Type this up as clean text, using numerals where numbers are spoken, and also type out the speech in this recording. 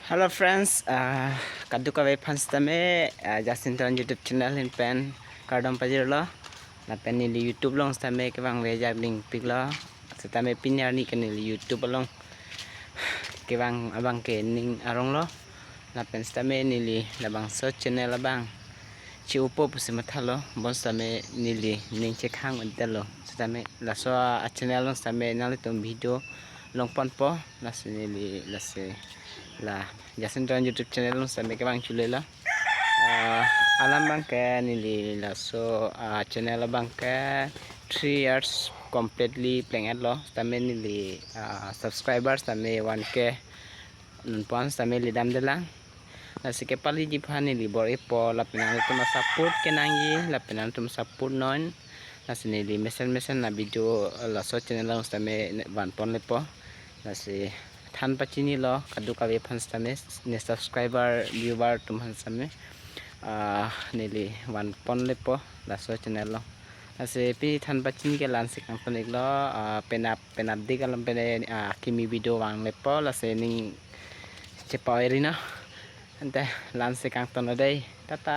Hello friends, kaddu ka fans tame Jacinton YouTube channel in pen kardom pajir lo na pen ni YouTube long tame ke bang reja link pig lo tame pinyar ni kan ni YouTube long ke bang abang ke ning arong lo na pen tame ni li na bang search channel abang chi upo pusi mathalo bon tame ni li ning che khang untelo tame la so a channel long tame nali tum video long pon po la se ni li la se la Jacinton YouTube channel nung sampai ke bang chule la alam bang ke nili la so channel bang ke 3 years completely playing at lo tame nili subscribers tame 1k nun pon tame li dam delang la sike pali ji phan nili bor ipo la pinang tum support ke nangi la pinang tum support non la sinili mesen na video la so channel nung tame wan pon lepo la si than pachini lo kadu kawe fans tame ne subscriber viewer tum han same nili wan pon lepo la so channel lo ase pi than pachini ke lan sik ang panik lo penap di kalam pene kimi video wang lepo la se ning chepaw erina ante lan sik ang tono dei tata.